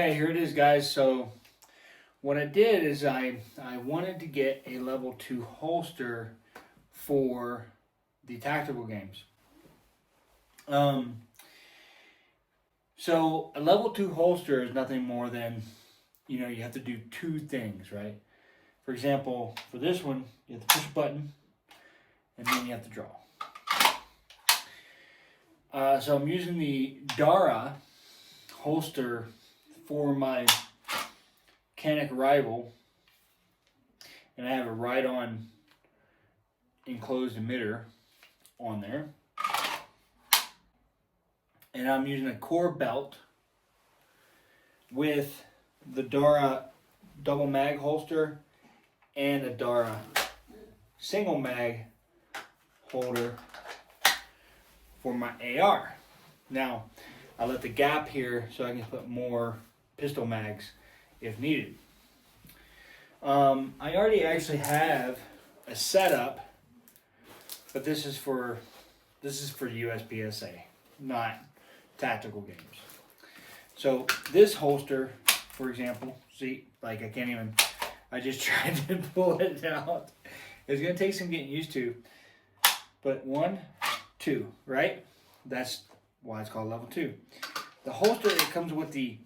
Okay, here it is, guys. So what I did is I wanted to get a level 2 holster for the tactical games. So a level 2 holster is nothing more than, you have to do two things, right? For example, for this one, you have to push a button, and then you have to draw. So I'm using the Dara holster for my mechanic rifle, and I have a ride-on enclosed emitter on there. And I'm using a core belt with the Dara double mag holster and a Dara single mag holder for my AR. Now, I left a gap here so I can put more pistol mags if needed. I already actually have a setup, but this is for USPSA, not tactical games. So this holster, for example, see, like I just tried to pull it out. It's gonna take some getting used to, but 1, 2, right? That's why it's called level 2. The holster that comes with the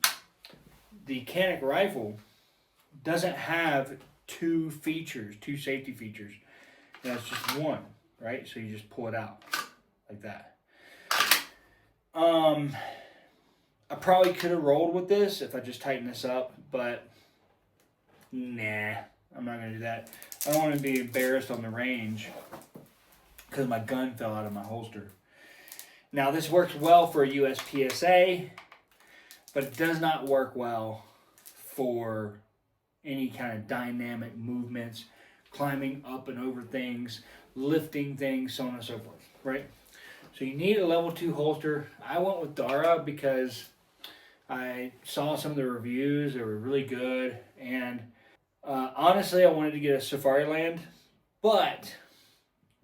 mechanic rifle doesn't have two safety features. That's just one, right? So you just pull it out like that. I probably could have rolled with this if I just tightened this up, but nah, I'm not gonna do that. I don't want to be embarrassed on the range because my gun fell out of my holster. Now this works well for a USPSA, but it does not work well for any kind of dynamic movements, climbing up and over things, lifting things, so on and so forth, right? So you need a level 2 holster. I went with Dara because I saw some of the reviews. They were really good. And honestly, I wanted to get a Safariland, but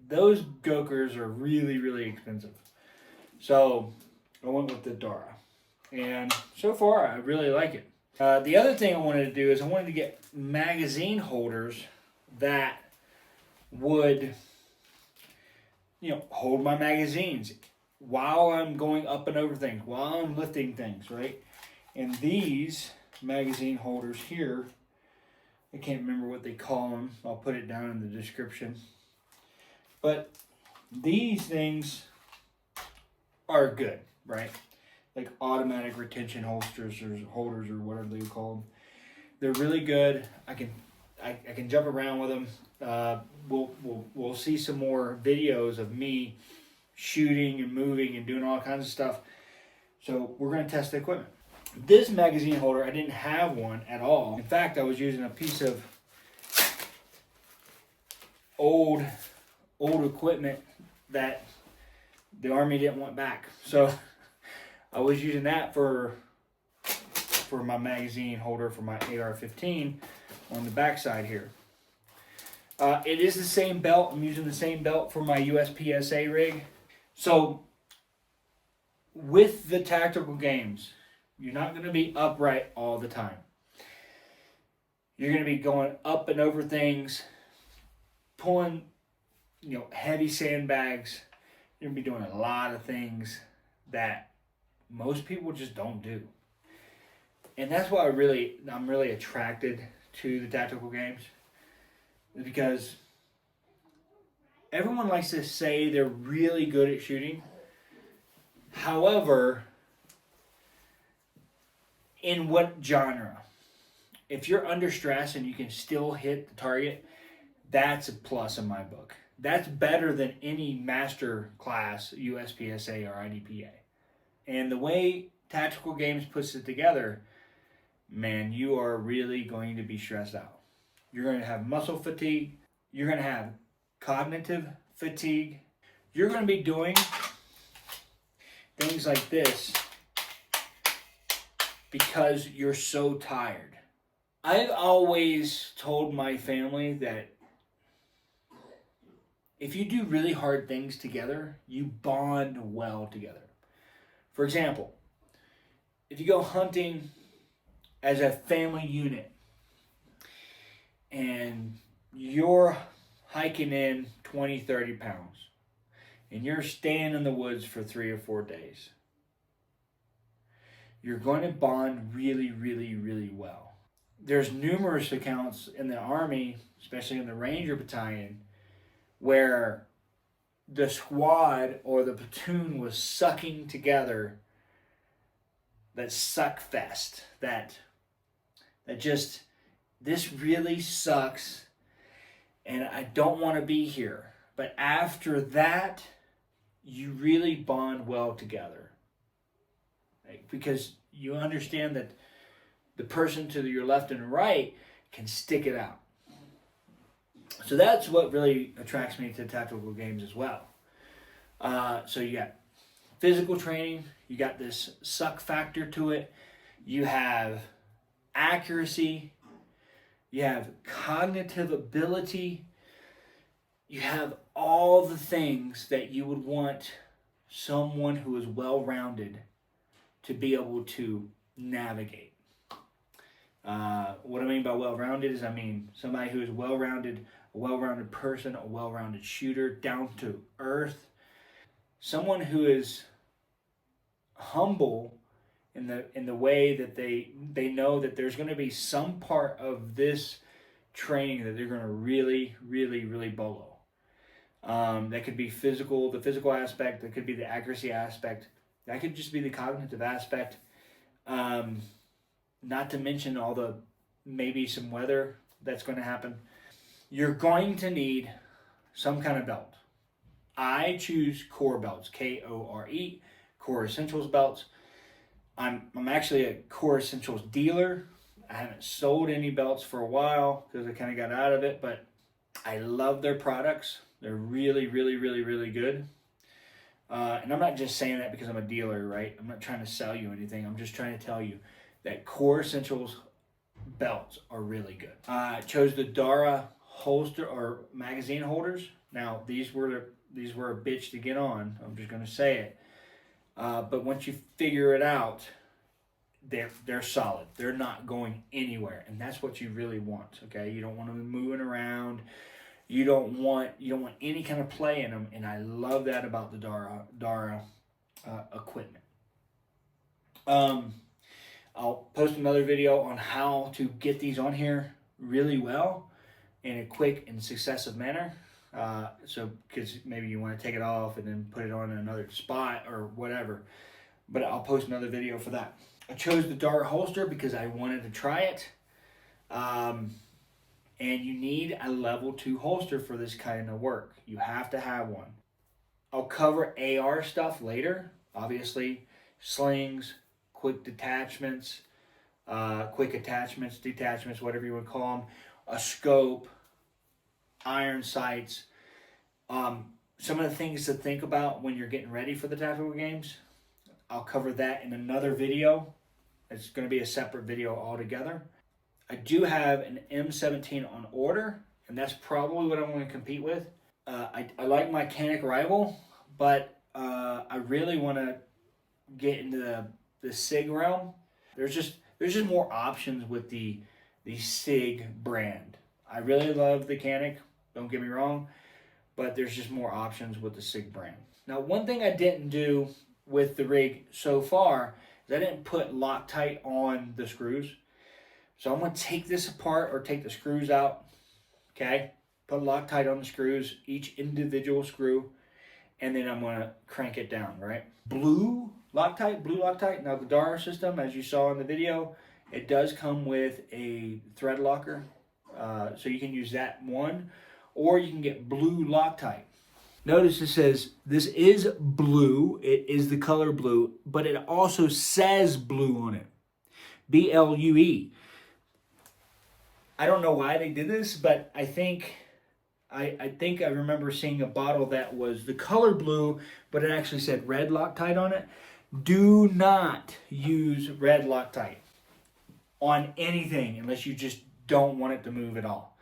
those Gokers are really, really expensive. So I went with the Dara. And so far, I really like it. The other thing I wanted to do is I wanted to get magazine holders that would, hold my magazines while I'm going up and over things, while I'm lifting things, right? And these magazine holders here, I can't remember what they call them. I'll put it down in the description. But these things are good, right? Like automatic retention holsters or holders or whatever they call them. They're really good. I can jump around with them. We'll see some more videos of me shooting and moving and doing all kinds of stuff. So we're going to test the equipment. This magazine holder, I didn't have one at all. In fact, I was using a piece of old equipment that the Army didn't want back. So I was using that for my magazine holder for my AR-15 on the backside here. It is the same belt. I'm using the same belt for my USPSA rig. So with the tactical games, you're not going to be upright all the time. You're going to be going up and over things, pulling, heavy sandbags. You're going to be doing a lot of things that most people just don't do. And that's why I'm really attracted to the tactical games. Because everyone likes to say they're really good at shooting. However, in what genre? If you're under stress and you can still hit the target, that's a plus in my book. That's better than any master class, USPSA or IDPA. And the way Tactical Games puts it together, man, you are really going to be stressed out. You're going to have muscle fatigue. You're going to have cognitive fatigue. You're going to be doing things like this because you're so tired. I've always told my family that if you do really hard things together, you bond well together. For example, if you go hunting as a family unit, and you're hiking in 20, 30 pounds, and you're staying in the woods for 3 or 4 days, you're going to bond really, really, really well. There's numerous accounts in the Army, especially in the Ranger Battalion, where the squad or the platoon was sucking together, that suck fest, that just, this really sucks and I don't want to be here. But after that, you really bond well together. Because you understand that the person to your left and right can stick it out. So that's what really attracts me to tactical games as well. So you got physical training, you got this suck factor to it, you have accuracy, you have cognitive ability, you have all the things that you would want someone who is well-rounded to be able to navigate. What I mean by well-rounded is, I mean somebody who is well-rounded, a well-rounded person, a well-rounded shooter, down to earth, someone who is humble in the way that they know that there's going to be some part of this training that they're going to really, really, really bolo. That could be physical, the physical aspect. That could be the accuracy aspect. That could just be the cognitive aspect. Not to mention all the, maybe some weather that's going to happen. You're going to need some kind of belt. I choose core belts, Kore, Core Essentials belts. I'm actually a Core Essentials dealer. I haven't sold any belts for a while because I kind of got out of it, but I love their products. They're really, really, really, really good. And I'm not just saying that because I'm a dealer, right? I'm not trying to sell you anything. I'm just trying to tell you that Core Essentials belts are really good. I chose the Dara holster or magazine holders. Now, these were a bitch to get on. I'm just going to say it. But once you figure it out, they're solid. They're not going anywhere, and that's what you really want. Okay, you don't want them moving around. You don't want any kind of play in them, and I love that about the Dara equipment. I'll post another video on how to get these on here really well in a quick and successive manner. So, because maybe you want to take it off and then put it on in another spot or whatever. But I'll post another video for that. I chose the Dara holster because I wanted to try it. And you need a level 2 holster for this kind of work. You have to have one. I'll cover AR stuff later. Obviously, slings, quick detachments, detachments, whatever you would call them. A scope, iron sights. Some of the things to think about when you're getting ready for the tactical games. I'll cover that in another video. It's going to be a separate video altogether. I do have an M17 on order, and that's probably what I'm going to compete with. I like my Canic rival, but I really want to get into the SIG realm. There's just more options with the SIG brand. I really love the Canic, don't get me wrong, but there's just more options with the SIG brand. Now, one thing I didn't do with the rig so far is I didn't put Loctite on the screws. So I'm going to take this apart or take the screws out, okay? Put Loctite on the screws, each individual screw, and then I'm going to crank it down, right? Blue Loctite. Now the Dara system, as you saw in the video, it does come with a thread locker. So you can use that one, or you can get blue Loctite. Notice it says, this is blue, it is the color blue, but it also says blue on it. BLUE. I don't know why they did this, but I think I remember seeing a bottle that was the color blue, but it actually said red Loctite on it. Do not use red Loctite on anything unless you just don't want it to move at all.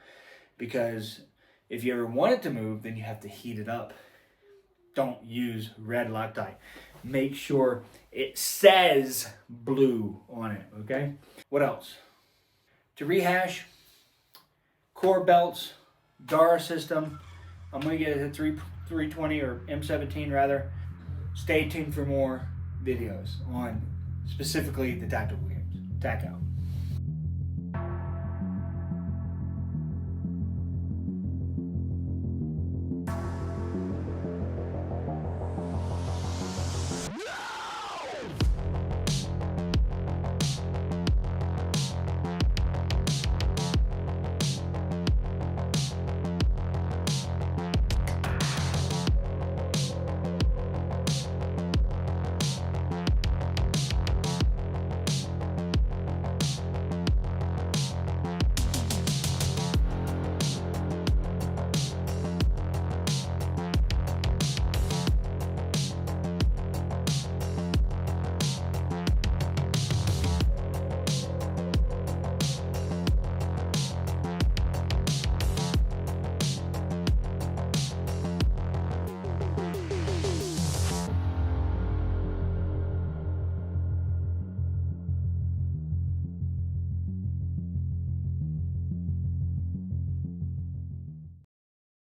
Because if you ever want it to move, then you have to heat it up. Don't use red Loctite. make sure it says blue on it, okay? What else? To rehash, core belts, Dara system. I'm going to get it at 320 or M17 rather. Stay tuned for more videos on specifically the tactical games. Tac out.